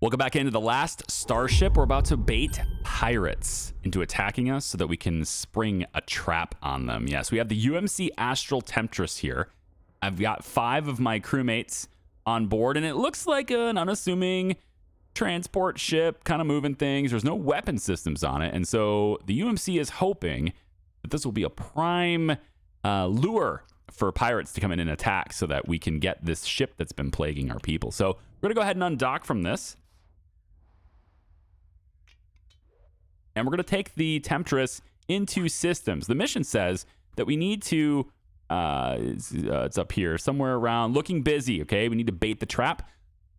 Welcome back into the last Starship. We're about to bait pirates into attacking us so that we can spring a trap on them. Yes, we have the UMC Astral Temptress here. I've got 5 of my crewmates on board, and it looks like an unassuming transport ship, kind of moving things. There's no weapon systems on it, and so the UMC is hoping that this will be a prime lure for pirates to come in and attack so that we can get this ship that's been plaguing our people. So we're going to go ahead and undock from this. And we're going to take the Temptress into systems. The mission says that we need to, it's up here, somewhere around looking busy, okay? We need to bait the trap.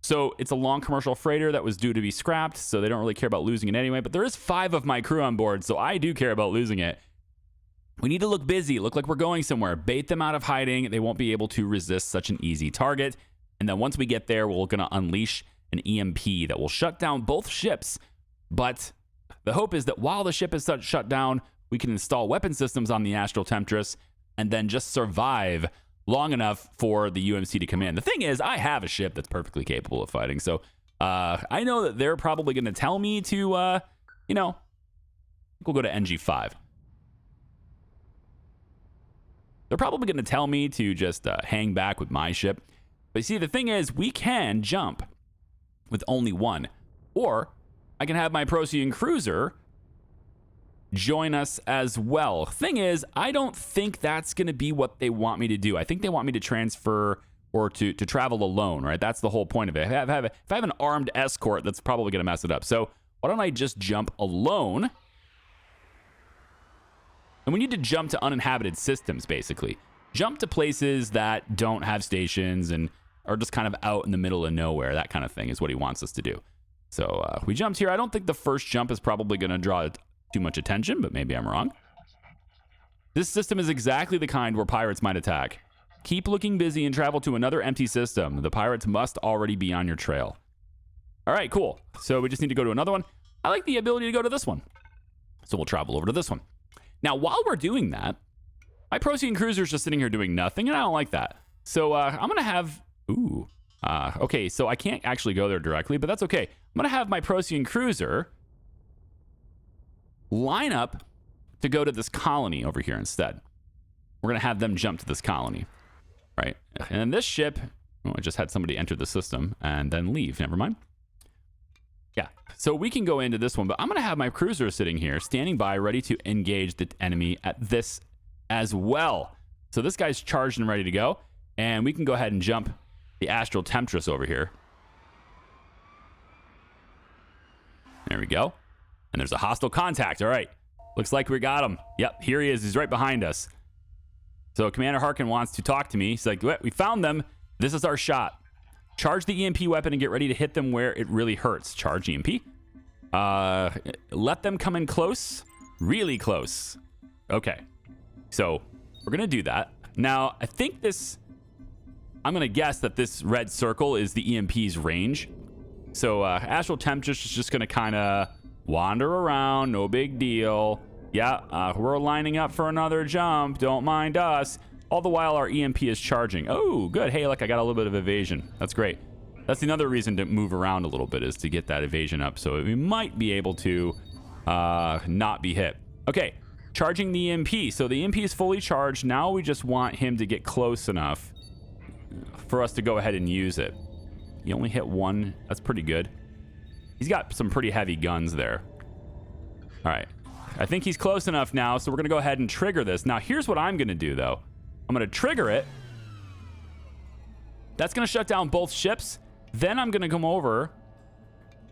So it's a long commercial freighter that was due to be scrapped, so they don't really care about losing it anyway. But there is 5 of my crew on board, so I do care about losing it. We need to look busy, look like we're going somewhere, bait them out of hiding. They won't be able to resist such an easy target. And then once we get there, we're going to unleash an EMP that will shut down both ships. But the hope is that while the ship is shut down, we can install weapon systems on the Astral Temptress and then just survive long enough for the UMC to come in. The thing is, I have a ship that's perfectly capable of fighting. So I know that they're probably going to tell me to, we'll go to NG5. They're probably going to tell me to just hang back with my ship. But you see, the thing is, we can jump with only one. Or I can have my Procyon cruiser join us as well. Thing is, I don't think that's going to be what they want me to do. I think they want me to transfer or to travel alone, right? That's the whole point of it. If I have an armed escort, that's probably going to mess it up. So why don't I just jump alone? And we need to jump to uninhabited systems, basically. Jump to places that don't have stations and are just kind of out in the middle of nowhere. That kind of thing is what he wants us to do. So we jumped here. I don't think the first jump is probably going to draw too much attention, but maybe I'm wrong. This system is exactly the kind where pirates might attack. Keep looking busy and travel to another empty system. The pirates must already be on your trail. All right, cool. So we just need to go to another one. I like the ability to go to this one. So we'll travel over to this one. Now, while we're doing that, my Procyon cruiser is just sitting here doing nothing, and I don't like that. So I'm going to have... okay, so I can't actually go there directly, but that's okay. I'm going to have my Procyon cruiser line up to go to this colony over here instead. We're going to have them jump to this colony, right? And this ship, oh, I just had somebody enter the system and then leave. Never mind. Yeah, so we can go into this one, but I'm going to have my cruiser sitting here, standing by, ready to engage the enemy at this as well. So this guy's charged and ready to go, and we can go ahead and jump the Astral Temptress over here. There we go. And there's a hostile contact. All right. Looks like we got him. Yep, here he is. He's right behind us. So Commander Harkin wants to talk to me. He's like, we found them. This is our shot. Charge the EMP weapon and get ready to hit them where it really hurts. Charge EMP. Let them come in close. Really close. Okay. So we're going to do that. Now, I think this... I'm going to guess that this red circle is the EMP's range. So Astral Temptress is just going to kind of wander around. No big deal. Yeah, we're lining up for another jump. Don't mind us. All the while, our EMP is charging. Oh, good. Hey, look, I got a little bit of evasion. That's great. That's another reason to move around a little bit, is to get that evasion up. So we might be able to not be hit. Okay, charging the EMP. So the EMP is fully charged. Now we just want him to get close enough for us to go ahead and use it. He only hit one. That's pretty good. He's got some pretty heavy guns there. All right. I think he's close enough now, so we're going to go ahead and trigger this. Now, here's what I'm going to do, though. I'm going to trigger it. That's going to shut down both ships. Then I'm going to come over.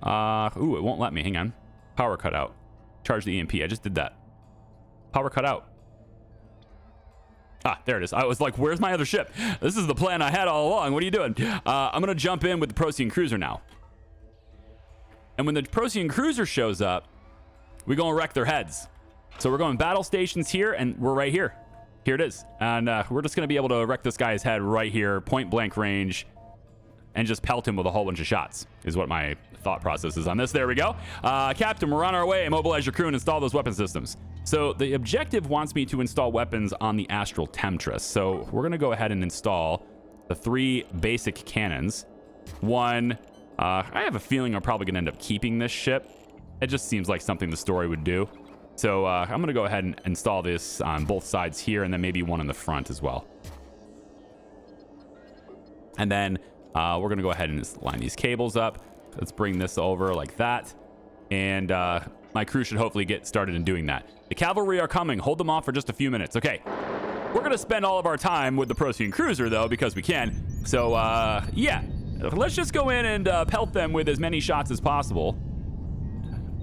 Ooh, it won't let me. Hang on. Power cut out. Charge the EMP. I just did that. Power cut out. Ah, there it is. I was like, where's my other ship? This is the plan I had all along. What are you doing? I'm going to jump in with the Procyon cruiser now. And when the Procyon cruiser shows up, we're going to wreck their heads. So we're going battle stations here, and we're right here. Here it is. And we're just going to be able to wreck this guy's head right here, point blank range, and just pelt him with a whole bunch of shots, is what my thought process is on this. There we go. Captain, we're on our way. Mobilize your crew and install those weapon systems. So the objective wants me to install weapons on the Astral Temptress. So we're going to go ahead and install the 3 basic cannons. 1, I have a feeling I'm probably going to end up keeping this ship. It just seems like something the story would do. So I'm going to go ahead and install this on both sides here, and then maybe one in the front as well. And then we're going to go ahead and just line these cables up. Let's bring this over like that. And my crew should hopefully get started in doing that. The cavalry are coming. Hold them off for just a few minutes. Okay. We're going to spend all of our time with the Procyon cruiser, though, because we can. So, yeah. Let's just go in and pelt them with as many shots as possible.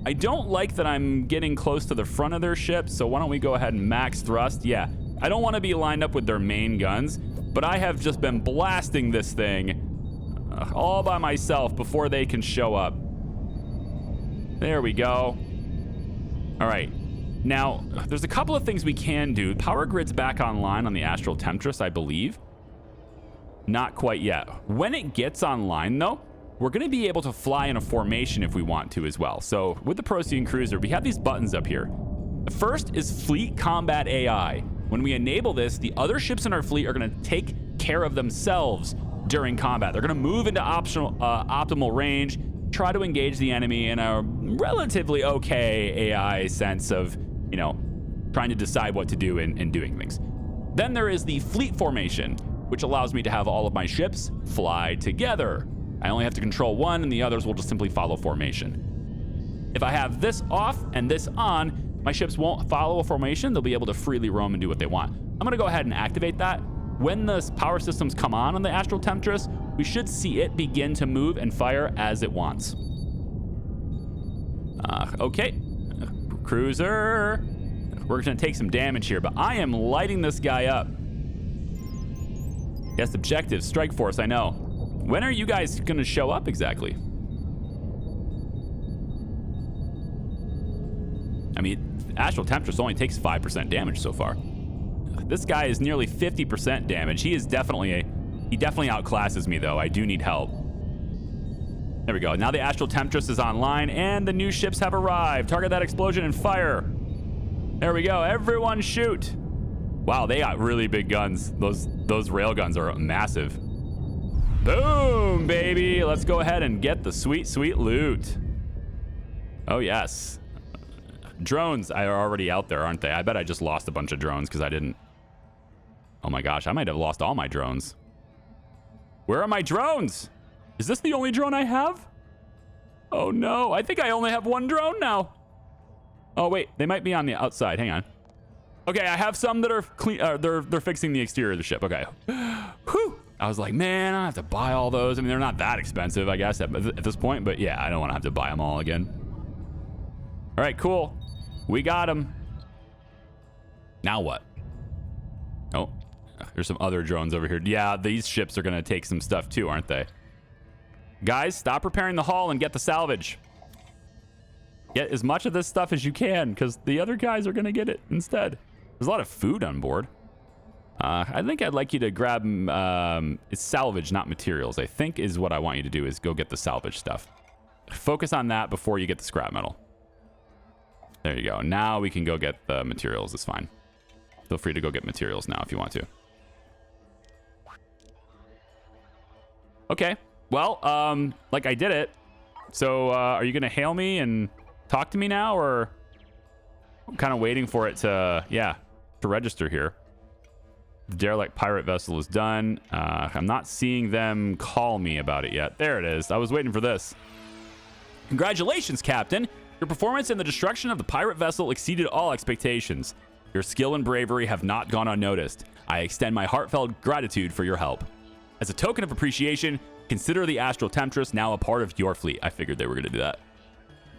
I don't like that I'm getting close to the front of their ship, so why don't we go ahead and max thrust? Yeah. I don't want to be lined up with their main guns, but I have just been blasting this thing all by myself before they can show up. There we go. All right. Now, there's a couple of things we can do. Power grid's back online on the Astral Temptress, I believe. Not quite yet. When it gets online, though, we're going to be able to fly in a formation if we want to as well. So with the Procyon cruiser, we have these buttons up here. The first is Fleet Combat AI. When we enable this, the other ships in our fleet are going to take care of themselves during combat. They're going to move into optimal range, try to engage the enemy in a relatively okay AI sense of, you know, trying to decide what to do in doing things. Then there is the fleet formation, which allows me to have all of my ships fly together. I only have to control one, and the others will just simply follow formation. If I have this off and this on, my ships won't follow a formation. They'll be able to freely roam and do what they want. I'm going to go ahead and activate that. When the power systems come on the Astral Temptress, we should see it begin to move and fire as it wants. Okay. Cruiser. We're going to take some damage here, but I am lighting this guy up. Yes, objective, strike force, I know. When are you guys going to show up exactly? I mean, Astral Temptress only takes 5% damage so far. This guy is nearly 50% damage. He definitely outclasses me, though. I do need help. There we go. Now the Astral Temptress is online, and the new ships have arrived. Target that explosion and fire. There we go. Everyone shoot. Wow, they got really big guns. Those rail guns are massive. Boom, baby. Let's go ahead and get the sweet, sweet loot. Oh, yes. Drones are already out there, aren't they? I bet I just lost a bunch of drones because I didn't. Oh my gosh, I might have lost all my drones. Where are my drones? Is this the only drone I have? Oh no, I think I only have one drone now. Oh wait, they might be on the outside. Hang on. Okay, I have some that are clean. They're fixing the exterior of the ship. Okay. Whew. I was like, man, I have to buy all those. I mean, they're not that expensive, I guess, at this point. But yeah, I don't want to have to buy them all again. All right, cool. We got them. Now what? Oh, there's some other drones over here. Yeah, these ships are going to take some stuff too, aren't they? Guys, stop repairing the hull and get the salvage. Get as much of this stuff as you can, because the other guys are going to get it instead. There's a lot of food on board. I think I'd like you to grab it's salvage, not materials. I think is what I want you to do is go get the salvage stuff. Focus on that before you get the scrap metal. There you go. Now we can go get the materials. It's fine. Feel free to go get materials now if you want to. Okay. Well, like I did it. So are you going to hail me and talk to me now, or I'm kind of waiting for it to, yeah, to register here. The derelict pirate vessel is done. I'm not seeing them call me about it yet. There it is. I was waiting for this. Congratulations, Captain. Your performance in the destruction of the pirate vessel exceeded all expectations. Your skill and bravery have not gone unnoticed. I extend my heartfelt gratitude for your help. As a token of appreciation, consider the Astral Temptress now a part of your fleet. I figured they were going to do that.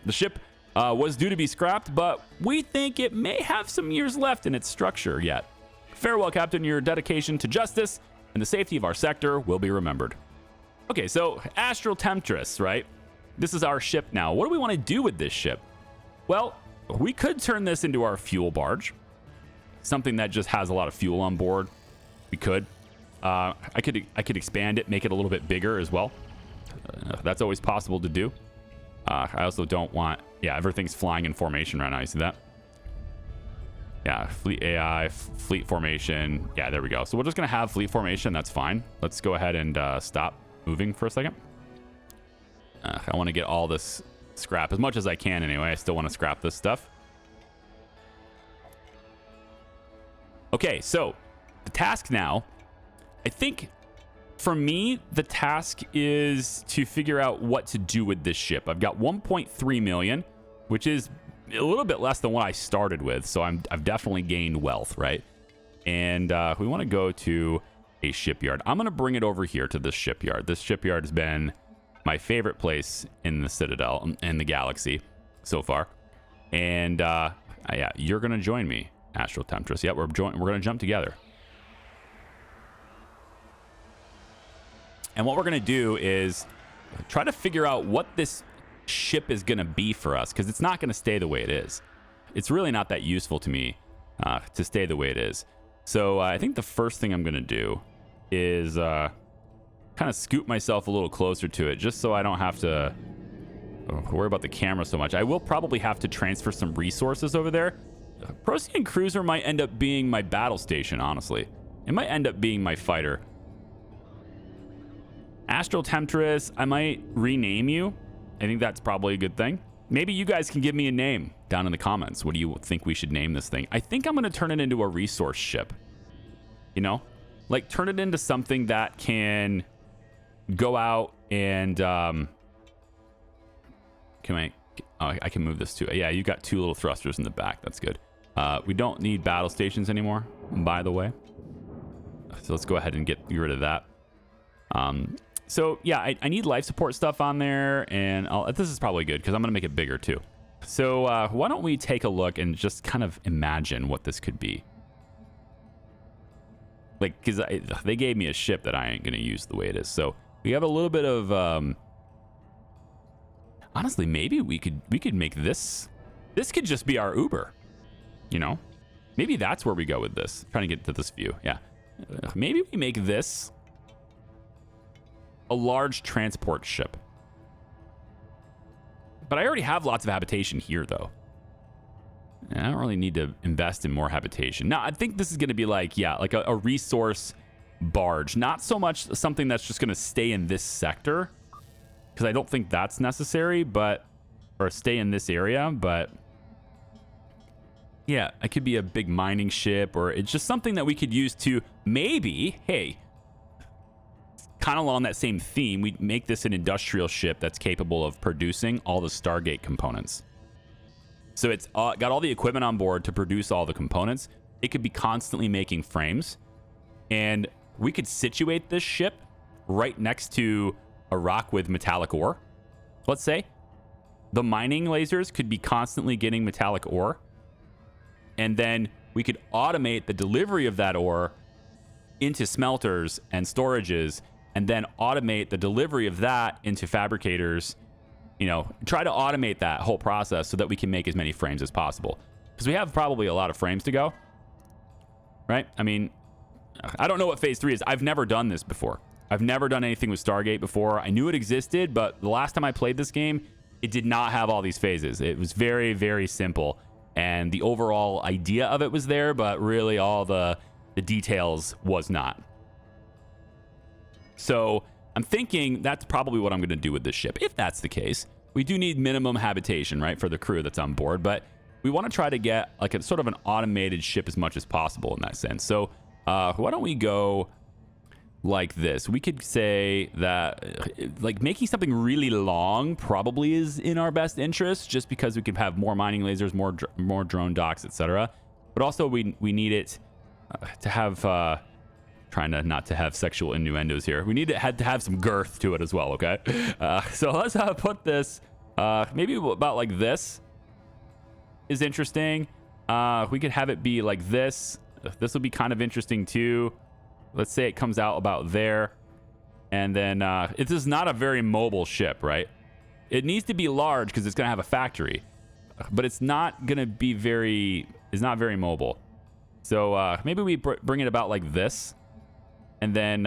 The ship was due to be scrapped, but we think it may have some years left in its structure yet. Farewell, Captain. Your dedication to justice and the safety of our sector will be remembered. Okay, so Astral Temptress, right? This is our ship now. What do we want to do with this ship? Well, we could turn this into our fuel barge. Something that just has a lot of fuel on board. We could. I could expand it, make it a little bit bigger as well. That's always possible to do. I also don't want... Yeah, everything's flying in formation right now. You see that? Yeah, fleet AI, fleet formation. Yeah, there we go. So we're just going to have fleet formation. That's fine. Let's go ahead and stop moving for a second. I want to get all this scrap as much as I can anyway. I still want to scrap this stuff. Okay, so the task now, I think for me, the task is to figure out what to do with this ship. I've got 1.3 million, which is a little bit less than what I started with. So I've definitely gained wealth, right? And we want to go to a shipyard. I'm going to bring it over here to this shipyard. This shipyard has been my favorite place in the Citadel and the galaxy so far. And yeah, you're going to join me, Astral Temptress. Yeah, we're going to jump together. And what we're going to do is try to figure out what this ship is going to be for us, because it's not going to stay the way it is. It's really not that useful to me to stay the way it is. So I think the first thing I'm going to do is kind of scoot myself a little closer to it, just so I don't have to worry about the camera so much. I will probably have to transfer some resources over there. Procyon Cruiser might end up being my battle station, honestly. It might end up being my fighter. Astral Temptress, I might rename you. I think that's probably a good thing. Maybe you guys can give me a name down in the comments. What do you think we should name this thing? I think I'm going to turn it into a resource ship. You know? Like, turn it into something that can go out and... I can move this too. Yeah, you got 2 little thrusters in the back. That's good. We don't need battle stations anymore, by the way. So let's go ahead and get rid of that. So yeah, I need life support stuff on there, and this is probably good because I'm gonna make it bigger too. So why don't we take a look and just kind of imagine what this could be? Like, because they gave me a ship that I ain't gonna use the way it is. So we have a little bit of honestly, maybe we could make this. This could just be our Uber. You know, maybe that's where we go with this. Trying to get to this view. Yeah, maybe we make this a large transport ship. But I already have lots of habitation here, though. And I don't really need to invest in more habitation. Now, I think this is going to be like, yeah, like a resource barge. Not so much something that's just going to stay in this sector, because I don't think that's necessary, but... or stay in this area, but... yeah, it could be a big mining ship, or it's just something that we could use to maybe, hey... kind of along that same theme, we make this an industrial ship that's capable of producing all the Stargate components. So it's got all the equipment on board to produce all the components. It could be constantly making frames, and we could situate this ship right next to a rock with metallic ore. Let's say the mining lasers could be constantly getting metallic ore, and then we could automate the delivery of that ore into smelters and storages, and then automate the delivery of that into fabricators. You know, try to automate that whole process so that we can make as many frames as possible, because we have probably a lot of frames to go, right? I mean, I don't know what phase 3 is. I've never done this before. I've never done anything with Stargate before. I knew it existed, but the last time I played this game, it did not have all these phases. It was very, very simple, and the overall idea of it was there, but really all the details was not. So I'm thinking that's probably what I'm going to do with this ship. If that's the case, we do need minimum habitation, right, for the crew that's on board, but we want to try to get like a sort of an automated ship as much as possible in that sense. So why don't we go like this? We could say that like making something really long probably is in our best interest, just because we could have more mining lasers, more drone docks, etc. But also we need it to have trying to not to have sexual innuendos here. We need to have some girth to it as well, okay? So let's put this maybe about like this is interesting. We could have it be like this. This will be kind of interesting too. Let's say it comes out about there. And then this is not a very mobile ship, right? It needs to be large because it's going to have a factory. But it's not going to be it's not very mobile. So maybe we bring it about like this. And then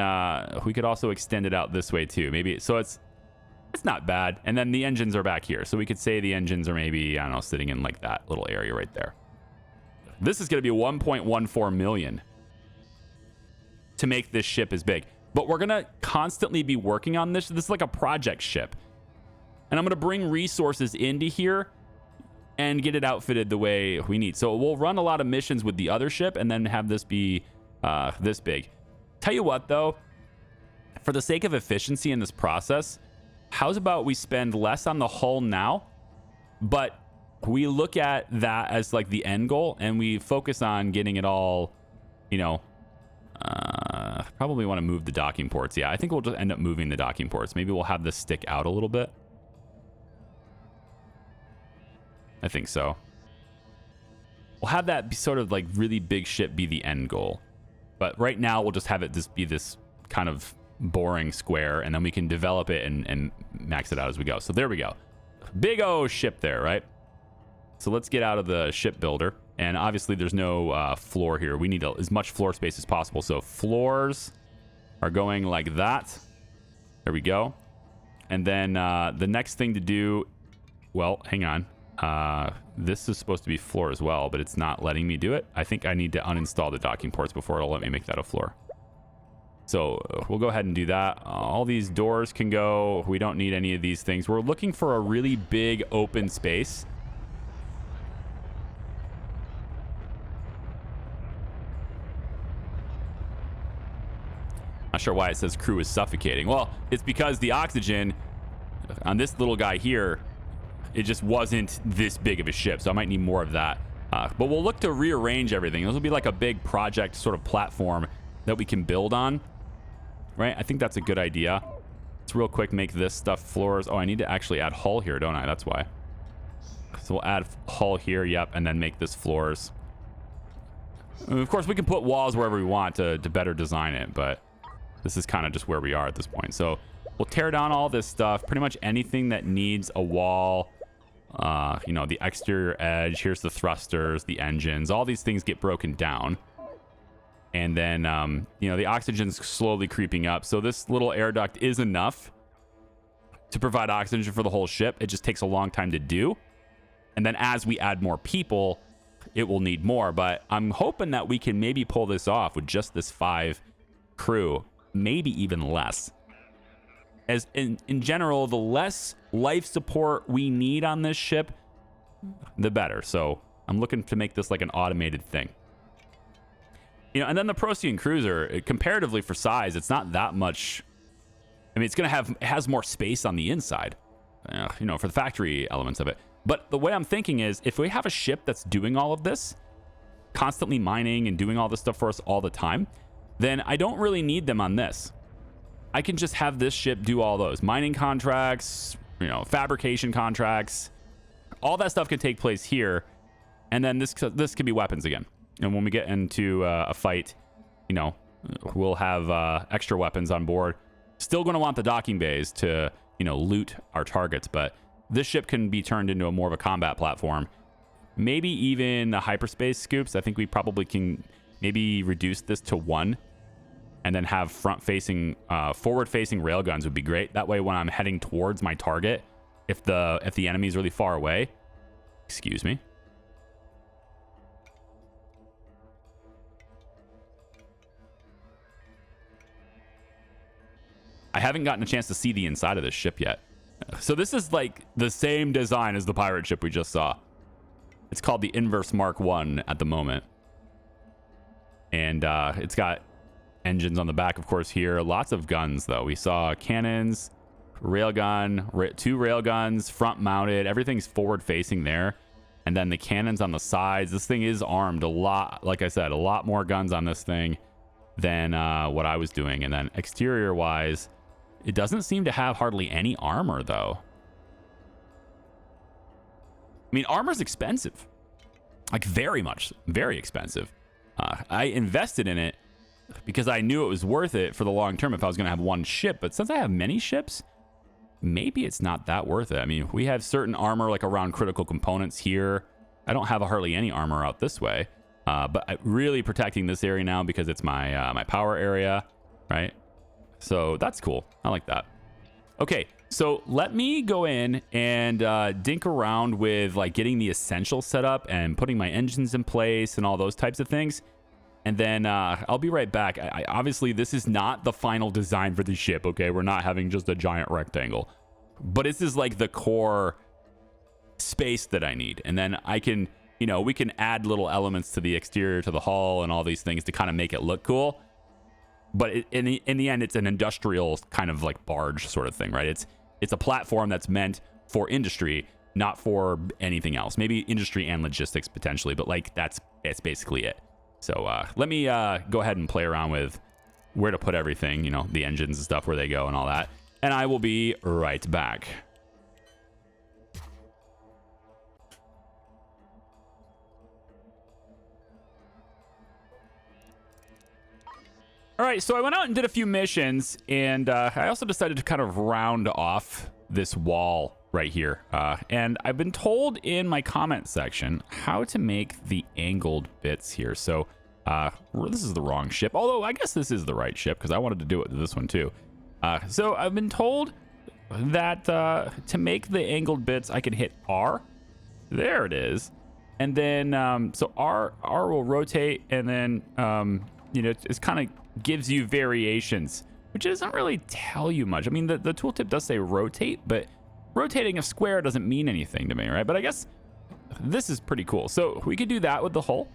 we could also extend it out this way too. Maybe so it's not bad. And then the engines are back here. So we could say the engines are maybe, I don't know, sitting in like that little area right there. This is going to be 1.14 million to make this ship as big. But we're going to constantly be working on this. This is like a project ship. And I'm going to bring resources into here and get it outfitted the way we need. So we'll run a lot of missions with the other ship and then have this be this big. Tell you what, though, for the sake of efficiency in this process, how's about we spend less on the hull now, but we look at that as like the end goal and we focus on getting it all, you know, probably want to move the docking ports. Yeah, I think we'll just end up moving the docking ports. Maybe we'll have this stick out a little bit. I think so. We'll have that be sort of like really big ship be the end goal. But right now we'll just have it just be this kind of boring square, and then we can develop it and max it out as we go. So there we go. Big O ship there, right? So let's get out of the ship builder. And obviously there's no floor here. We need as much floor space as possible. So floors are going like that. There we go. And then the next thing to do, well, hang on. This is supposed to be floor as well, but it's not letting me do it. I think I need to uninstall the docking ports before it'll let me make that a floor. So we'll go ahead and do that. All these doors can go. We don't need any of these things. We're looking for a really big open space. Not sure why it says crew is suffocating. Well, it's because the oxygen on this little guy here, it just wasn't this big of a ship, so I might need more of that. But we'll look to rearrange everything. This will be like a big project sort of platform that we can build on, right? I think that's a good idea. Let's real quick make this stuff floors. Oh, I need to actually add hull here, don't I? That's why. So we'll add hull here, yep, and then make this floors. And of course, we can put walls wherever we want to better design it, but this is kind of just where we are at this point. So we'll tear down all this stuff, pretty much anything that needs a wall. You know, the exterior edge, here's the thrusters, the engines, all these things get broken down. And then, you know, the oxygen's slowly creeping up. So this little air duct is enough to provide oxygen for the whole ship. It just takes a long time to do. And then as we add more people, it will need more. But I'm hoping that we can maybe pull this off with just this 5 crew, maybe even less. As in general, the less life support we need on this ship, the better. So I'm looking to make this like an automated thing. You know, and then the Procyon cruiser, comparatively for size, it's not that much. I mean, it has more space on the inside, you know, for the factory elements of it. But the way I'm thinking is, if we have a ship that's doing all of this, constantly mining and doing all this stuff for us all the time, then I don't really need them on this. I can just have this ship do all those mining contracts, you know, fabrication contracts, all that stuff can take place here. And then this could be weapons again. And when we get into a fight, you know, we'll have extra weapons on board. Still going to want the docking bays to, you know, loot our targets. But this ship can be turned into a more of a combat platform. Maybe even the hyperspace scoops. I think we probably can maybe reduce this to 1. And then have front-facing, forward-facing railguns would be great. That way, when I'm heading towards my target, if the enemy is really far away, excuse me. I haven't gotten a chance to see the inside of this ship yet. So this is like the same design as the pirate ship we just saw. It's called the Inverse Mark 1 at the moment, and it's got engines on the back, of course, here. Lots of guns, though. We saw cannons, railgun, 2 railguns, front mounted. Everything's forward facing there. And then the cannons on the sides. This thing is armed a lot. Like I said, a lot more guns on this thing than what I was doing. And then exterior wise, it doesn't seem to have hardly any armor, though. I mean, armor's expensive. Like, very expensive. I invested in it because I knew it was worth it for the long term if I was going to have one ship. But since I have many ships, maybe it's not that worth it. I mean, we have certain armor like around critical components here. I don't have hardly any armor out this way. But I'm really protecting this area now because it's my my power area, right? So that's cool. I like that. Okay, so let me go in and dink around with like getting the essentials set up and putting my engines in place and all those types of things. And then I'll be right back. Obviously, this is not the final design for the ship, okay? We're not having just a giant rectangle. but this is like the core space that I need. And then I can, you know, we can add little elements to the exterior, to the hull and all these things to kind of make it look cool. But in the end, it's an industrial kind of like barge sort of thing, right? It's a platform that's meant for industry, not for anything else. Maybe industry and logistics potentially, but like that's basically it. So let me go ahead and play around with where to put everything, you know, the engines and stuff, where they go and all that. And I will be right back. All right, so I went out and did a few missions, and I also decided to kind of round off this wall right here. And I've been told in my comment section how to make the angled bits here. So this is the wrong ship, although I guess this is the right ship because I wanted to do it to this one too. So I've been told that to make the angled bits, I can hit R. There it is. And then, so R will rotate, and then, you know, it's kind of gives you variations, which doesn't really tell you much. I mean, the tooltip does say rotate, but rotating a square doesn't mean anything to me, right? But I guess this is pretty cool. So we could do that with the hull.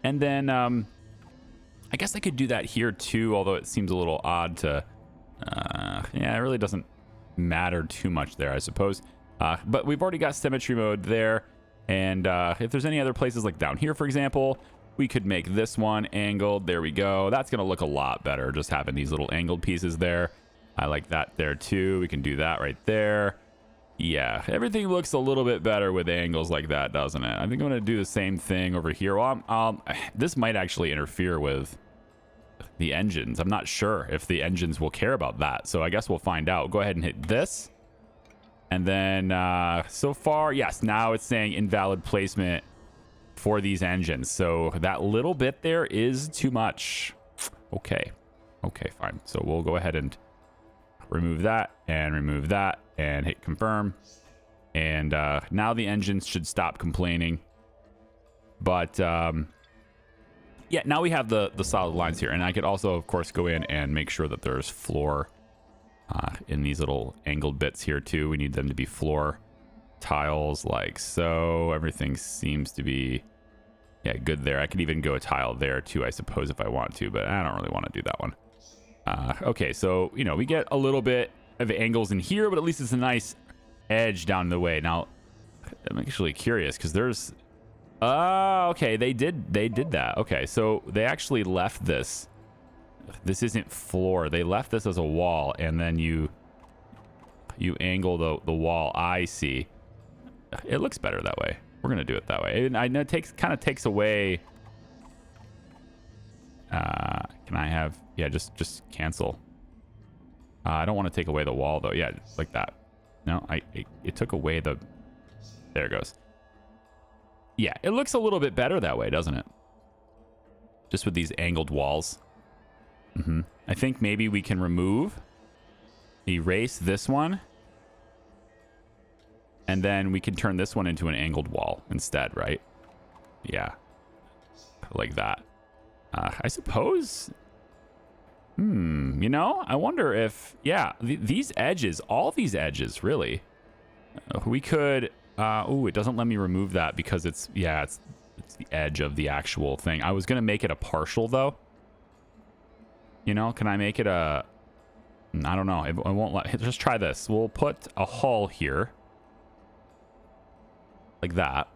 And then I guess I could do that here too, although it seems a little odd to, yeah, it really doesn't matter too much there, I suppose. But we've already got symmetry mode there. And if there's any other places like down here, for example, we could make this one angled. There we go. That's going to look a lot better, just having these little angled pieces there. I like that there too. We can do that right there. Yeah, everything looks a little bit better with angles like that, doesn't it? I think I'm going to do the same thing over here. Well, this might actually interfere with the engines. I'm not sure if the engines will care about that, so I guess we'll find out. Go ahead and hit this. And then so far, yes, now it's saying invalid placement for these engines. So that little bit there is too much. Okay, fine. So we'll go ahead and remove that and hit confirm. And now the engines should stop complaining. But yeah, now we have the solid lines here. And I could also, of course, go in and make sure that there's floor in these little angled bits here too. We need them to be floor tiles like so. Everything seems to be, yeah, good there. I could even go a tile there too, I suppose, if I want to, but I don't really want to do that one. Okay, so, you know, we get a little bit of angles in here, but at least it's a nice edge down the way. Now, I'm actually curious because there's, okay, they did that. Okay, so they actually left this. This isn't floor. They left this as a wall, and then you angle the wall. I see. It looks better that way. We're gonna do it that way. And I know it kind of takes away. Can I have? Yeah, just cancel. I don't want to take away the wall though. Yeah, like that. No, it took away the. There it goes. Yeah, it looks a little bit better that way, doesn't it? Just with these angled walls. I think maybe we can erase this one, and then we can turn this one into an angled wall instead, right? Yeah, like that. I suppose. You know, I wonder if, yeah, these edges, all these edges, really, we could. Oh, it doesn't let me remove that because it's the edge of the actual thing. I was gonna make it a partial though. You know, can I make it a... I don't know. It won't let... Just try this. We'll put a hull here. Like that.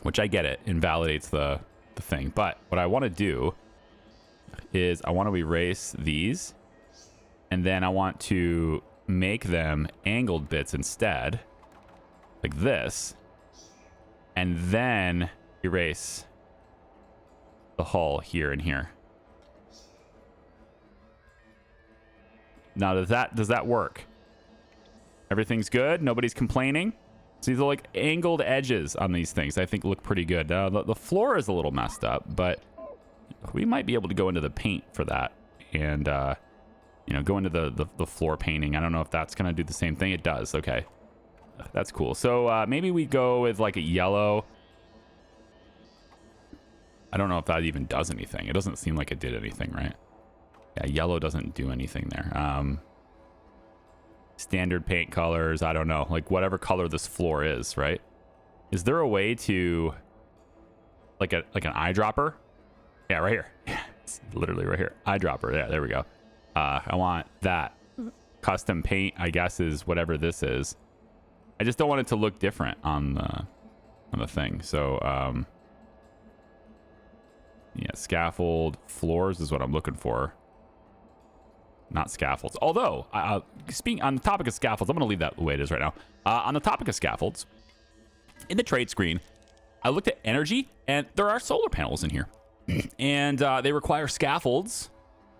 Which I get it. Invalidates the thing. But what I want to do is I want to erase these. And then I want to make them angled bits instead. Like this. And then erase the hull here and here. Now, does that work? Everything's good? Nobody's complaining? So these are like angled edges on these things. I think look pretty good. The floor is a little messed up, but we might be able to go into the paint for that and, you know, go into the floor painting. I don't know if that's going to do the same thing. It does. Okay. That's cool. So maybe we go with like a yellow. I don't know if that even does anything. It doesn't seem like it did anything, right? Yeah, yellow doesn't do anything there. standard paint colors. I don't know, like whatever color this floor is, right? Is there a way to like an eyedropper? Yeah, right here. It's literally right here. Eyedropper. Yeah, there we go. I want that. Custom paint, I guess, is whatever this is. I just don't want it to look different on the thing. So yeah, scaffold floors is what I'm looking for. Not scaffolds. Although, speaking on the topic of scaffolds, I'm going to leave that the way it is right now. On the topic of scaffolds, in the trade screen, I looked at energy, and there are solar panels in here. And they require scaffolds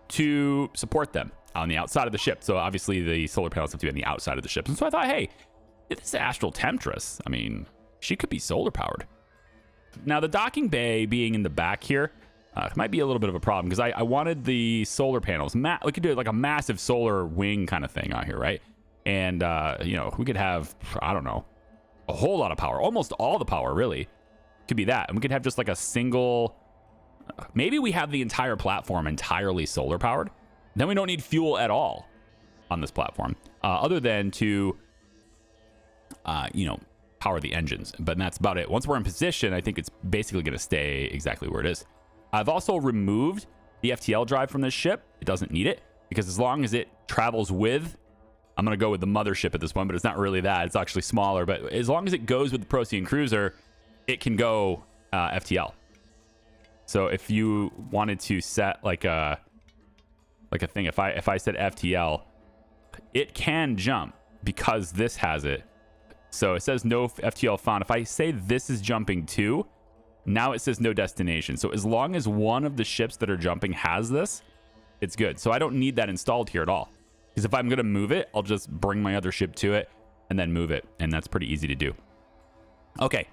to support them on the outside of the ship. So obviously, the solar panels have to be on the outside of the ship. And so I thought, hey, this is Astral Temptress. I mean, she could be solar powered. Now, the docking bay being in the back here might be a little bit of a problem because I wanted the solar panels. We could do like a massive solar wing kind of thing out here, right? And, you know, we could have, I don't know, a whole lot of power. Almost all the power, really. Could be that. And we could have just like a single... Maybe we have the entire platform entirely solar powered. Then we don't need fuel at all on this platform. Other than to, you know, power the engines. But that's about it. Once we're in position, I think it's basically going to stay exactly where it is. I've also removed the FTL drive from this ship. It doesn't need it because as long as it travels with, I'm going to go with the mothership at this point, but it's not really that. It's actually smaller. But as long as it goes with the Procyon cruiser, it can go FTL. So if you wanted to set like a thing, if I said FTL, it can jump because this has it. So it says no FTL found. If I say this is jumping too, now it says no destination. So as long as one of the ships that are jumping has this, it's good. So I don't need that installed here at all. Because if I'm going to move it, I'll just bring my other ship to it and then move it. And that's pretty easy to do. Okay.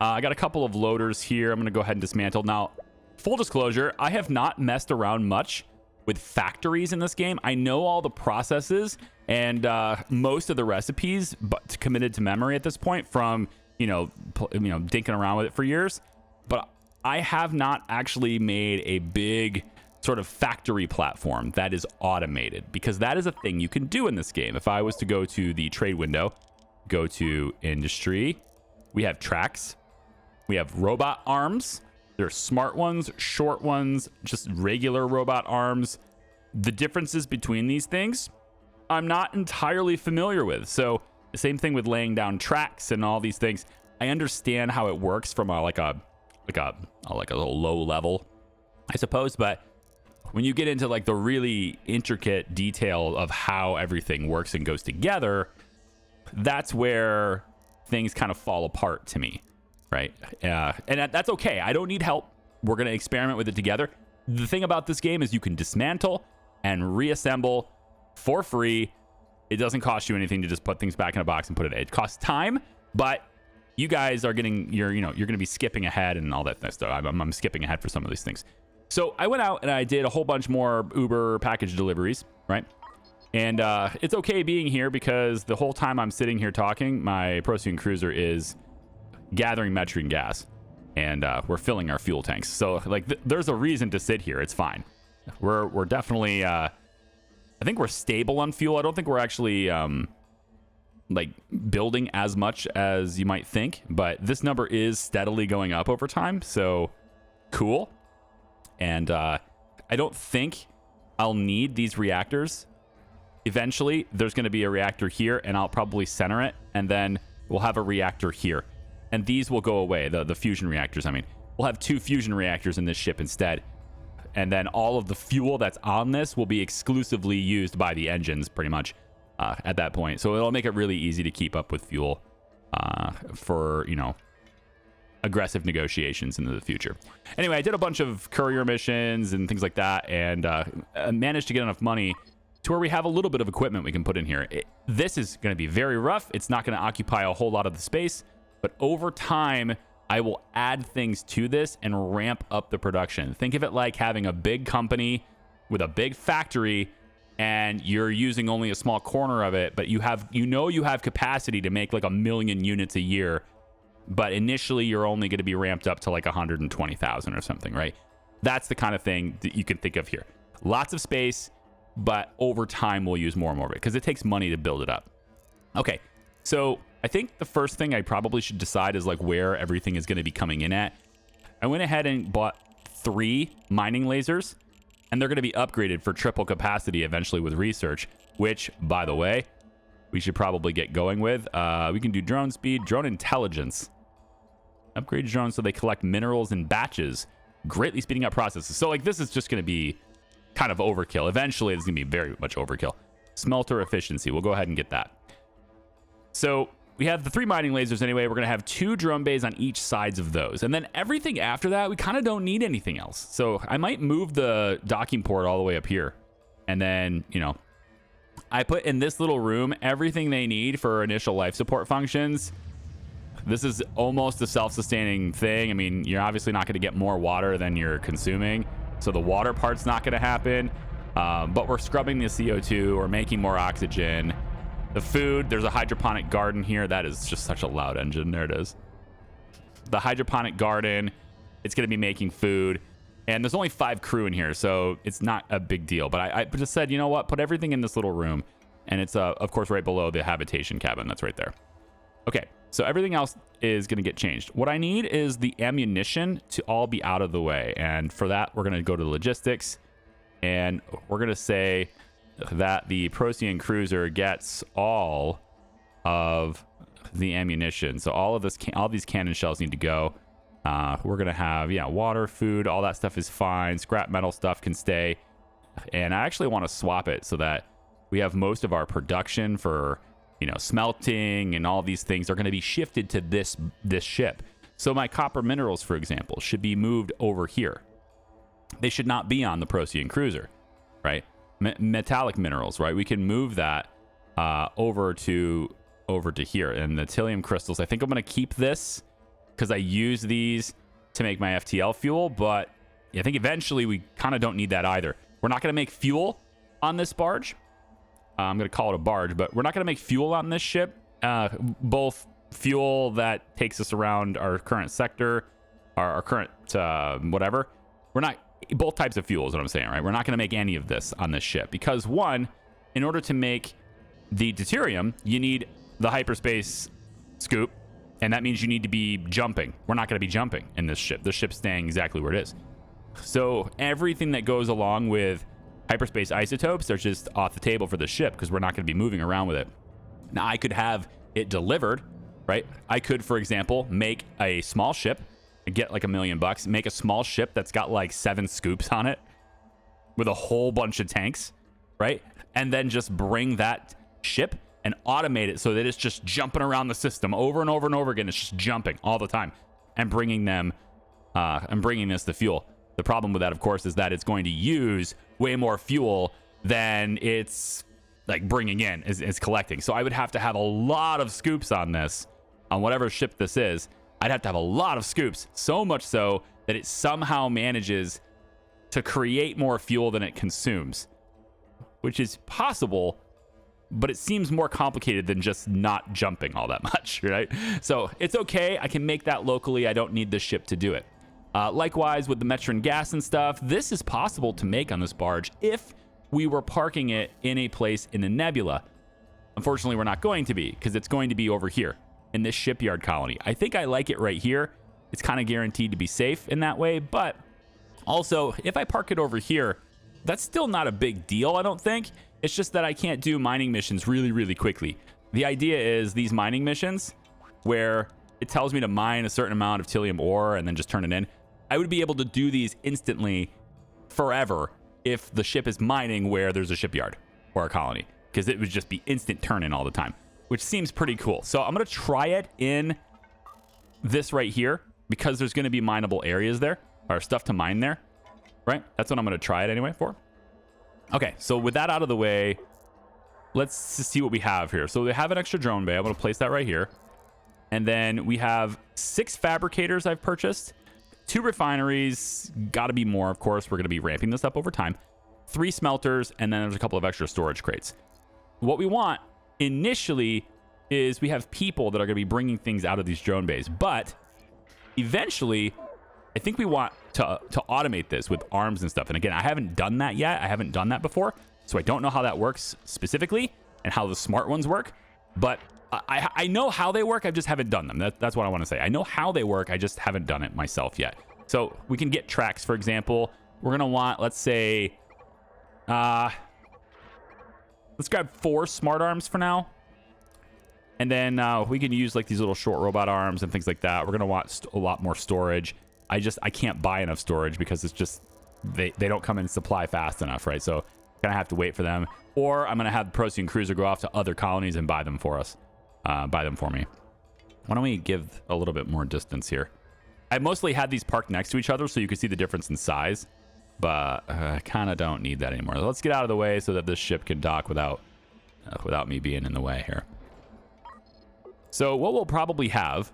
I got a couple of loaders here. I'm going to go ahead and dismantle. Now, full disclosure, I have not messed around much with factories in this game. I know all the processes and most of the recipes, but committed to memory at this point from, dinking around with it for years. But I have not actually made a big sort of factory platform that is automated, because that is a thing you can do in this game. If I was to go to the trade window, go to industry, we have tracks, we have robot arms. There's smart ones, short ones, just regular robot arms. The differences between these things, I'm not entirely familiar with. So the same thing with laying down tracks and all these things. I understand how it works from a little low level, I suppose. But when you get into like the really intricate detail of how everything works and goes together, that's where things kind of fall apart to me. Right. And that's okay. I don't need help. We're going to experiment with it together. The thing about this game is you can dismantle and reassemble for free. It doesn't cost you anything to just put things back in a box and put it in. It costs time, but you guys are getting you're going to be skipping ahead and all that stuff. I'm skipping ahead for some of these things. So I went out and I did a whole bunch more Uber package deliveries. Right. And it's okay being here because the whole time I'm sitting here talking, my Procyon cruiser is gathering metrine gas, and we're filling our fuel tanks. So like there's a reason to sit here. It's fine. We're definitely I think we're stable on fuel. I don't think we're actually like building as much as you might think, but this number is steadily going up over time. So cool. And I don't think I'll need these reactors. Eventually there's going to be a reactor here, and I'll probably center it, and then we'll have a reactor here. And these will go away, the fusion reactors. I mean, we'll have 2 fusion reactors in this ship instead. And then all of the fuel that's on this will be exclusively used by the engines pretty much at that point. So it'll make it really easy to keep up with fuel for, aggressive negotiations into the future. Anyway, I did a bunch of courier missions and things like that, and managed to get enough money to where we have a little bit of equipment we can put in here. This is going to be very rough. It's not going to occupy a whole lot of the space. But over time, I will add things to this and ramp up the production. Think of it like having a big company with a big factory, and you're using only a small corner of it, but you have capacity to make like 1 million units a year. But initially, you're only going to be ramped up to like 120,000 or something, right? That's the kind of thing that you can think of here. Lots of space, but over time we'll use more and more of it because it takes money to build it up. Okay, so I think the first thing I probably should decide is like where everything is going to be coming in at. I went ahead and bought 3 mining lasers, and they're going to be upgraded for triple capacity eventually with research, which, by the way, we should probably get going with. We can do drone speed, drone intelligence. Upgrade drones so they collect minerals in batches, greatly speeding up processes. So like this is just going to be kind of overkill. Eventually, it's going to be very much overkill. Smelter efficiency. We'll go ahead and get that. So we have the 3 mining lasers anyway. We're going to have 2 drone bays on each sides of those. And then everything after that, we kind of don't need anything else. So I might move the docking port all the way up here. And then, you know, I put in this little room everything they need for initial life support functions. This is almost a self-sustaining thing. I mean, you're obviously not going to get more water than you're consuming. So the water part's not going to happen. But we're scrubbing the CO2. We're making more oxygen. The food, there's a hydroponic garden here. That is just such a loud engine. There it is. The hydroponic garden, it's going to be making food. And there's only 5 crew in here, so it's not a big deal. But I just said, you know what? Put everything in this little room. And it's, of course, right below the habitation cabin. That's right there. Okay, so everything else is going to get changed. What I need is the ammunition to all be out of the way. And for that, we're going to go to logistics. And we're going to say that the Procyon cruiser gets all of the ammunition. So all these cannon shells need to go. We're going to have, yeah, water, food, all that stuff is fine. Scrap metal stuff can stay. And I actually want to swap it so that we have most of our production for, you know, smelting and all these things are going to be shifted to this ship. So my copper minerals, for example, should be moved over here. They should not be on the Procyon cruiser, right? Metallic minerals, right? We can move that over to here. And the Tilium crystals, I think I'm going to keep this because I use these to make my FTL fuel, but I think eventually we kind of don't need that either. We're not going to make fuel on this barge. I'm going to call it a barge, but we're not going to make fuel on this ship. Both fuel that takes us around our current sector, our current whatever. We're not, both types of fuel is what I'm saying, right? We're not going to make any of this on this ship because, one, in order to make the deuterium, you need the hyperspace scoop, and that means you need to be jumping. We're not going to be jumping in this ship. The ship's staying exactly where it is. So everything that goes along with hyperspace isotopes are just off the table for the ship because we're not going to be moving around with it. Now, I could have it delivered, right? I could, for example, make a small ship, get like $1 million, make a small ship that's got like 7 scoops on it with a whole bunch of tanks, right? And then just bring that ship and automate it so that it's just jumping around the system over and over and over again. It's just jumping all the time and bringing this to fuel. The problem with that, of course, is that it's going to use way more fuel than it's like bringing in, is collecting. So I would have to have a lot of scoops on this, on whatever ship this is. I'd have to have a lot of scoops, so much so that it somehow manages to create more fuel than it consumes, which is possible, but it seems more complicated than just not jumping all that much, right? So it's okay. I can make that locally. I don't need this ship to do it. Likewise, with the Metron gas and stuff, this is possible to make on this barge if we were parking it in a place in the nebula. Unfortunately, we're not going to be because it's going to be over here in this shipyard colony. I think I like it right here. It's kind of guaranteed to be safe in that way. But also, if I park it over here, that's still not a big deal, I don't think. It's just that I can't do mining missions really, really quickly. The idea is these mining missions where it tells me to mine a certain amount of Tilium ore and then just turn it in. I would be able to do these instantly forever if the ship is mining where there's a shipyard or a colony, because it would just be instant turn in all the time, which seems pretty cool. So I'm going to try it in this right here because there's going to be mineable areas there or stuff to mine there, right? That's what I'm going to try it anyway for. Okay, so with that out of the way, let's just see what we have here. So we have an extra drone bay. I'm going to place that right here. And then we have 6 fabricators I've purchased, 2 refineries, got to be more, of course. We're going to be ramping this up over time, 3 smelters, and then there's a couple of extra storage crates. What we want initially is we have people that are going to be bringing things out of these drone bays, but eventually I think we want to automate this with arms and stuff. And again, I haven't done that yet. I haven't done that before. So I don't know how that works specifically and how the smart ones work, but I know how they work. I just haven't done them. That's what I want to say. I know how they work. I just haven't done it myself yet. So we can get tracks, for example. We're going to want, let's say, let's grab 4 smart arms for now. And then we can use like these little short robot arms and things like that. We're going to want a lot more storage. I can't buy enough storage because it's just, they don't come in supply fast enough, right? So gonna have to wait for them, or I'm gonna have the Procyon Cruiser go off to other colonies and buy them for us, buy them for me. Why don't we give a little bit more distance here? I mostly had these parked next to each other so you can see the difference in size, but I kind of don't need that anymore. Let's get out of the way so that this ship can dock without me being in the way here. So what we'll probably have,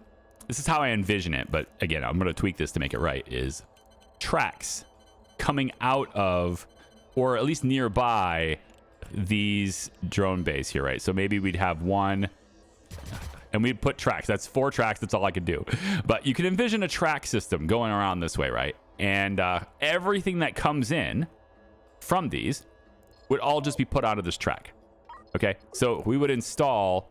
this is how I envision it, but again, I'm gonna tweak this to make it right, is tracks coming out of, or at least nearby, these drone bays here, right? So maybe we'd have one, and we'd put tracks. That's 4 tracks. That's all I could do. But you can envision a track system going around this way, right? And everything that comes in from these would all just be put onto this track. Okay? So we would install,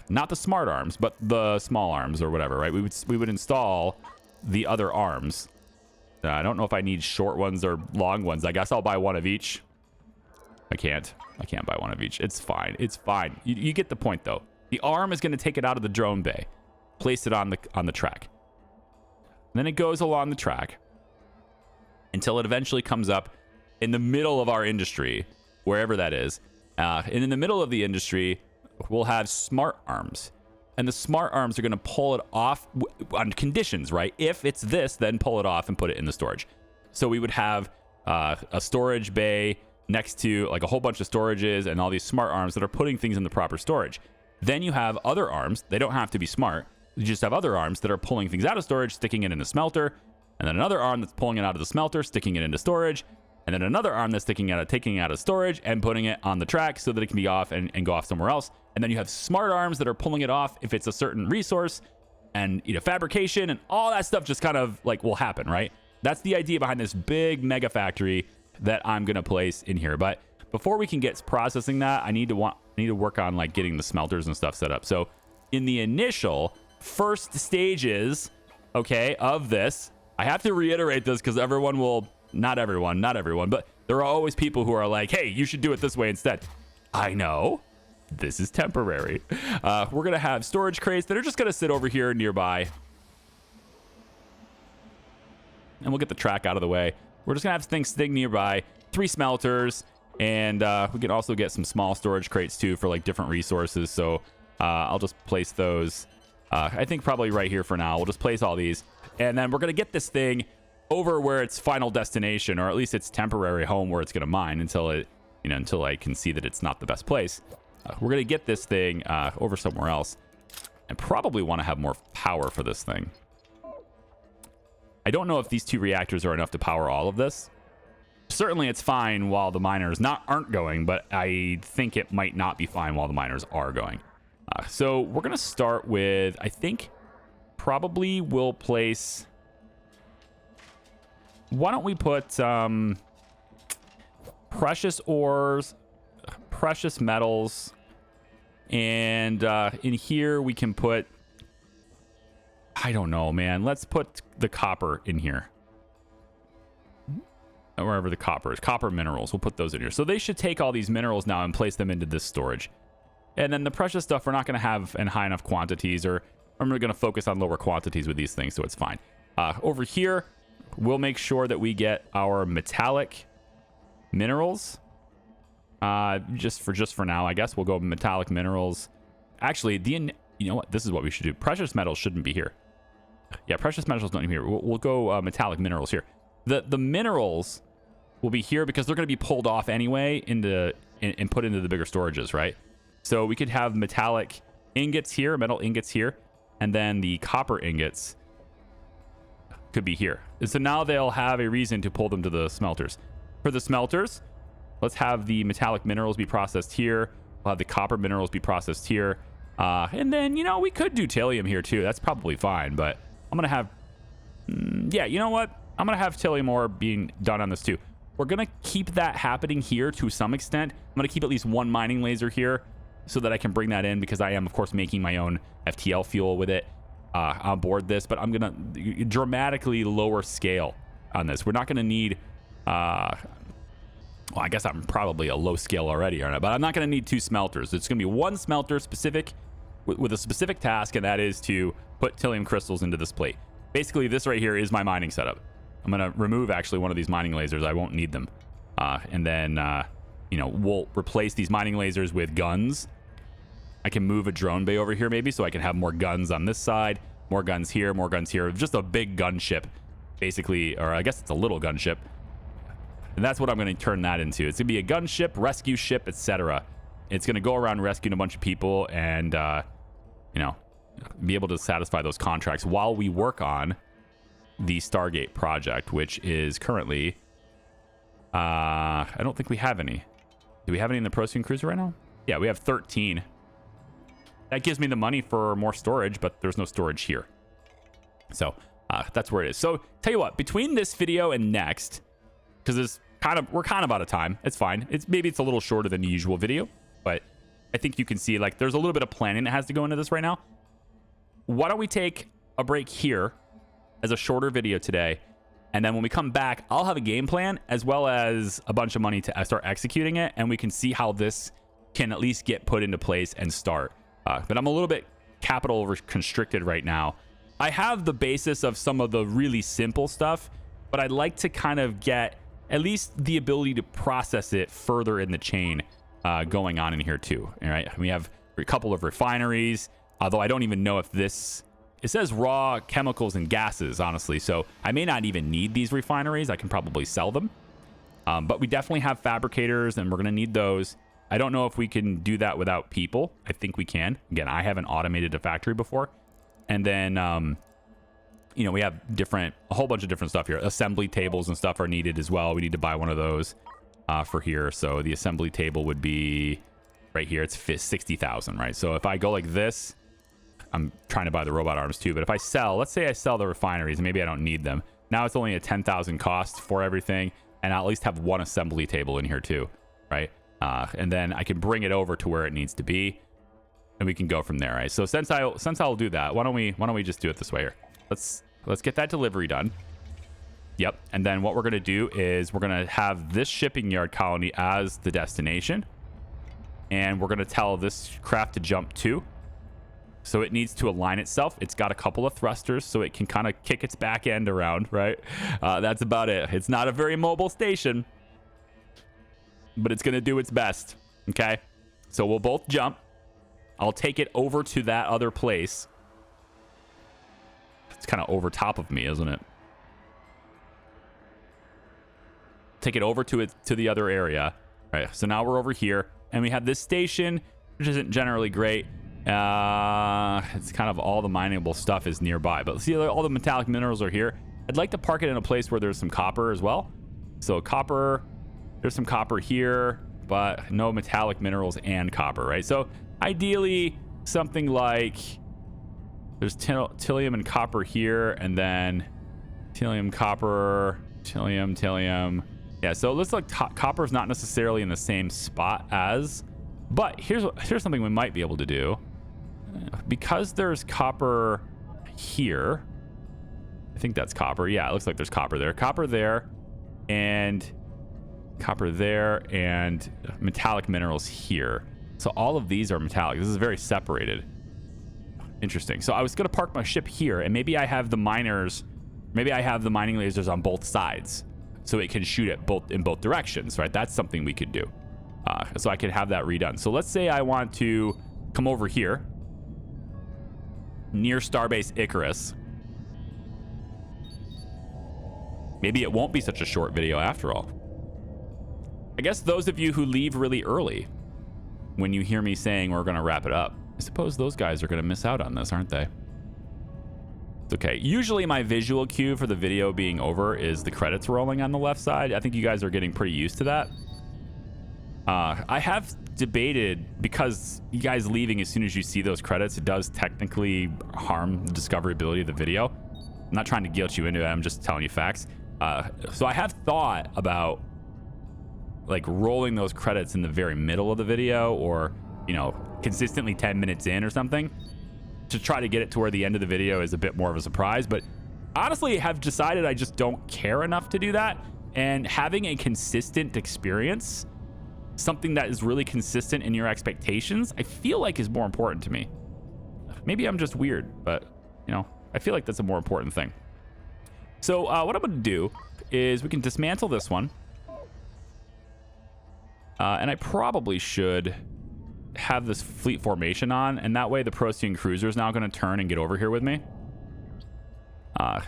not the smart arms, but the small arms or whatever, right? We would install the other arms. I don't know if I need short ones or long ones. I guess I'll buy one of each. I can't buy one of each. It's fine. It's fine. You get the point, though. The arm is going to take it out of the drone bay, place it on the track. And then it goes along the track until it eventually comes up in the middle of our industry, wherever that is. And in the middle of the industry, we'll have smart arms. And the smart arms are going to pull it off on conditions, right? If it's this, then pull it off and put it in the storage. So we would have a storage bay next to like a whole bunch of storages and all these smart arms that are putting things in the proper storage. Then you have other arms. They don't have to be smart. You just have other arms that are pulling things out of storage, sticking it in the smelter. And then another arm that's pulling it out of the smelter, sticking it into storage. And then another arm that's taking out of storage and putting it on the track so that it can be off and go off somewhere else. And then you have smart arms that are pulling it off if it's a certain resource, and fabrication and all that stuff just kind of like will happen, right? That's the idea behind this big mega factory that I'm gonna place in here. But before we can get processing that, I need to work on like getting the smelters and stuff set up. So in the initial first stages, okay, of this, I have to reiterate this because not everyone, but there are always people who are like, hey, you should do it this way instead. I know. This is temporary. We're going to have storage crates that are just going to sit over here nearby. And we'll get the track out of the way. We're just going to have things sitting nearby. 3 smelters. And we can also get some small storage crates too for like different resources. So I'll just place those. I think probably right here for now. We'll just place all these. And then we're going to get this thing over where its final destination, or at least its temporary home where it's going to mine until I can see that it's not the best place. We're going to get this thing over somewhere else and probably want to have more power for this thing. I don't know if these 2 reactors are enough to power all of this. Certainly it's fine while the miners aren't going, but I think it might not be fine while the miners are going. So we're going to start with, I think probably we'll place... Why don't we put precious ores, precious metals, and in here we can put, I don't know, man. Let's put the copper in here. Wherever the copper is. Copper minerals. We'll put those in here. So they should take all these minerals now and place them into this storage. And then the precious stuff we're not going to have in high enough quantities, or I'm going to focus on lower quantities with these things, so it's fine. Over here, we'll make sure that we get our metallic minerals. Just for now, I guess we'll go metallic minerals. Actually, you know what? This is what we should do. Precious metals shouldn't be here. Yeah, precious metals don't be here. We'll go metallic minerals here. The minerals will be here because they're going to be pulled off anyway and put into the bigger storages, right? So we could have metallic ingots here, metal ingots here, and then the copper ingots could be here. And so now they'll have a reason to pull them to the smelters. For the smelters, let's have the metallic minerals be processed here. We'll have the copper minerals be processed here. And then, we could do thallium here too. That's probably fine, but I'm going to have... yeah, you know what? I'm going to have thallium ore being done on this too. we're going to keep that happening here to some extent. I'm going to keep at least one mining laser here so that I can bring that in, because I am, of course, making my own FTL fuel with it on board this. But I'm going to dramatically lower scale on this. We're not going to need... well, I guess I'm probably a low scale already, aren't I? But I'm not going to need 2 smelters. It's going to be 1 smelter specific with a specific task, and that is to put Tilium crystals into this plate. Basically, this right here is my mining setup. I'm going to remove actually one of these mining lasers. I won't need them. And then, you know, we'll replace these mining lasers with guns. I can move a drone bay over here maybe, so I can have more guns on this side, more guns here, more guns here. Just a big gunship, basically, or I guess it's a little gunship. And that's what I'm going to turn that into. It's going to be a gunship, rescue ship, etc. It's going to go around rescuing a bunch of people and, you know, be able to satisfy those contracts while we work on the Stargate project, which is currently... I don't think we have any. Do we have any in the Procyon Cruiser right now? Yeah, we have 13. That gives me the money for more storage, but there's no storage here. So that's where it is. So tell you what, between this video and next, because we're kind of out of time. It's fine. Maybe it's a little shorter than the usual video, but I think you can see like there's a little bit of planning that has to go into this right now. Why don't we take a break here as a shorter video today, and then when we come back, I'll have a game plan as well as a bunch of money to start executing it, and we can see how this can at least get put into place and start. But I'm a little bit capital constricted right now. I have the basis of some of the really simple stuff, but I'd like to kind of get at least the ability to process it further in the chain going on in here too. All right, we have a couple of refineries, although I don't even know if this... It says raw chemicals and gases, honestly, so I may not even need these refineries. I can probably sell them. But we definitely have fabricators, and we're going to need those. I don't know if we can do that without people. I think we can. Again, I haven't automated a factory before. And then, you know, we have a whole bunch of different stuff here. Assembly tables and stuff are needed as well. We need to buy one of those for here. So the assembly table would be right here. It's 60,000, right? So if I go like this, I'm trying to buy the robot arms too. But if I sell, let's say I sell the refineries, and maybe I don't need them. Now it's only a 10,000 cost for everything. And I'll at least have one assembly table in here too, right? And then I can bring it over to where it needs to be, and we can go from there, right? So since I'll do that, why don't we just do it this way here? Let's get that delivery done. Yep. And then what we're going to do is we're going to have this shipping yard colony as the destination, and we're going to tell this craft to jump to. So it needs to align itself. It's got a couple of thrusters, so it can kind of kick its back end around, right? That's about it. It's not a very mobile station, but it's going to do its best, okay? So we'll both jump. I'll take it over to that other place. It's kind of over top of me, isn't it? Take it over to the other area. All right, so now we're over here, and we have this station, which isn't generally great. It's kind of all the mineable stuff is nearby, but see, all the metallic minerals are here. I'd like to park it in a place where there's some copper as well. So copper, there's some copper here, but no metallic minerals and copper, right? So ideally something like there's tilium and copper here, and then tilium, copper, tilium. Yeah, so it looks like copper is not necessarily in the same spot as, but here's something we might be able to do. Because there's copper here, I think that's copper. Yeah, it looks like there's copper there, and copper there, and metallic minerals here. So all of these are metallic. This is very separated. Interesting. So I was going to park my ship here, and maybe I have the mining lasers on both sides, so it can shoot it in both directions, right? That's something we could do. So I could have that redone. So let's say I want to come over here near Starbase Icarus. Maybe it won't be such a short video after all. I guess those of you who leave really early, when you hear me saying we're going to wrap it up, I suppose those guys are going to miss out on this, aren't they? It's okay. Usually my visual cue for the video being over is the credits rolling on the left side. I think you guys are getting pretty used to that. I have debated, because you guys leaving as soon as you see those credits, it does technically harm the discoverability of the video. I'm not trying to guilt you into it. I'm just telling you facts. So I have thought about like rolling those credits in the very middle of the video, or, you know, consistently 10 minutes in or something, to try to get it to where the end of the video is a bit more of a surprise. But honestly, have decided I just don't care enough to do that. And having a consistent experience, something that is really consistent in your expectations, I feel like is more important to me. Maybe I'm just weird, but, you know, I feel like that's a more important thing. So what I'm going to do is we can dismantle this one. And I probably should have this fleet formation on, and that way the Procyon cruiser is now going to turn and get over here with me.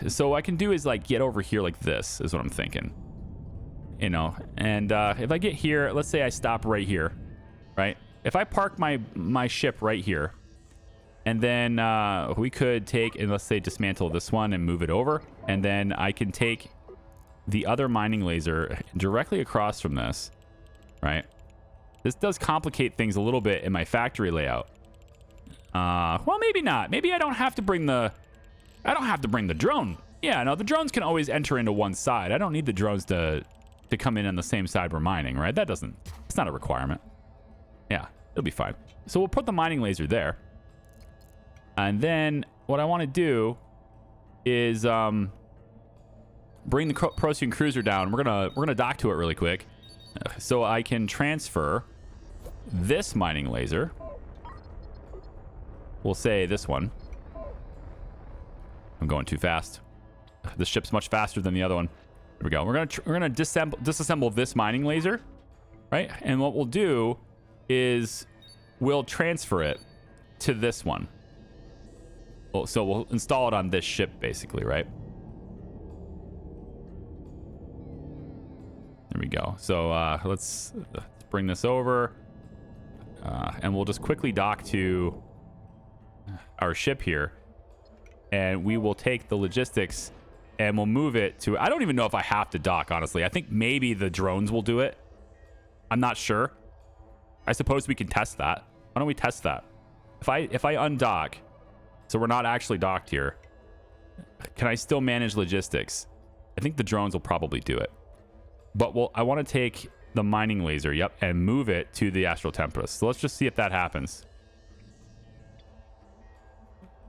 So what I can do is like get over here like this is what I'm thinking. You know, and if I get here, let's say I stop right here, right? If I park my ship right here, and then we could take, and let's say dismantle this one and move it over, and then I can take the other mining laser directly across from this, right? This does complicate things a little bit in my factory layout. Well, maybe not. Maybe I don't have to bring the drone. Yeah, no, the drones can always enter into one side. I don't need the drones to come in on the same side we're mining, right? It's not a requirement. Yeah, it'll be fine. So we'll put the mining laser there. And then what I want to do is bring the Procyon cruiser down. We're gonna dock to it really quick, so I can transfer this mining laser. We'll say this one. I'm going too fast. This ship's much faster than the other one. There we go. We're gonna disassemble this mining laser, right? And what we'll do is we'll transfer it to this one. Well, so we'll install it on this ship, basically, right? There we go. So let's bring this over, and we'll just quickly dock to our ship here, and we will take the logistics and we'll move it to, I don't even know if I have to dock, honestly. I think maybe the drones will do it. I'm not sure. I suppose we can test that. Why don't we test that? If I undock, so we're not actually docked here, can I still manage logistics? I think the drones will probably do it. But I want to take the mining laser, yep, and move it to the Astral Tempest. So let's just see if that happens.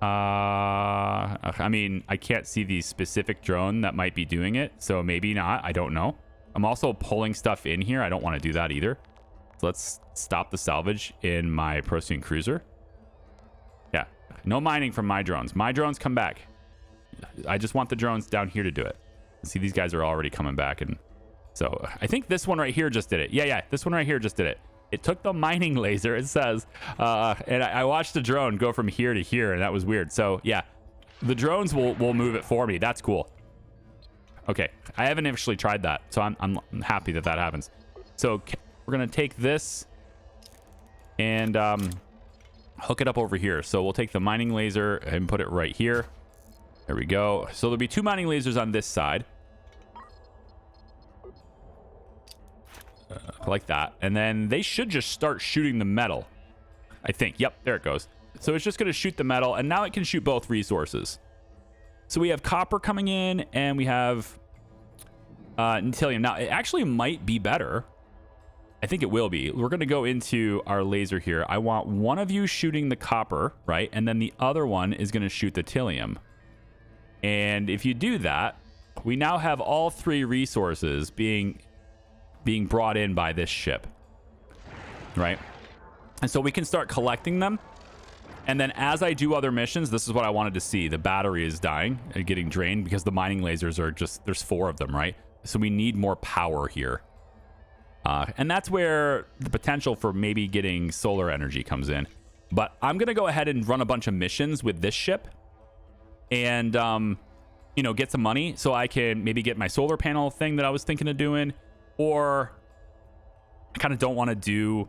I mean, I can't see the specific drone that might be doing it, so maybe not. I don't know. I'm also pulling stuff in here. I don't want to do that either. So let's stop the salvage in my Procyon cruiser. Yeah, no mining from my drones. My drones come back. I just want the drones down here to do it. See, these guys are already coming back, and so I think this one right here just did it. Yeah, this one right here just did it. It took the mining laser, it says, and I watched the drone go from here to here, and that was weird. So yeah, the drones will move it for me. That's cool. Okay, I haven't actually tried that, so I'm happy that happens. So we're gonna take this and hook it up over here. So we'll take the mining laser and put it right here. There we go. So there'll be two mining lasers on this side. Like that, and then they should just start shooting the metal, I think. Yep, there it goes. So it's just going to shoot the metal, and now it can shoot both resources. So we have copper coming in, and we have Nitilium. Now it actually might be better. I think it will be. We're going to go into our laser here. I want one of you shooting the copper, right, and then the other one is going to shoot the Tilium. And if you do that, we now have all three resources being brought in by this ship, right? And so we can start collecting them, and then as I do other missions, this is what I wanted to see. The battery is dying and getting drained because the mining lasers are just, there's 4 of them, right? So we need more power here, and that's where the potential for maybe getting solar energy comes in. But I'm gonna go ahead and run a bunch of missions with this ship, and you know, get some money so I can maybe get my solar panel thing that I was thinking of doing. Or I kind of don't want to do...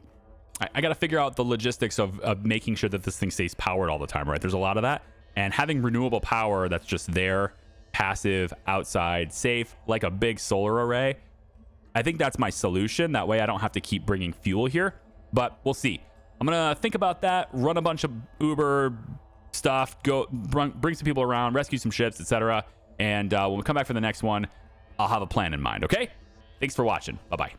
I got to figure out the logistics of making sure that this thing stays powered all the time, right? There's a lot of that. And having renewable power that's just there, passive, outside, safe, like a big solar array, I think that's my solution. That way I don't have to keep bringing fuel here. But we'll see. I'm going to think about that, run a bunch of Uber stuff, go bring some people around, rescue some ships, etc. And when we come back for the next one, I'll have a plan in mind, okay? Thanks for watching. Bye-bye.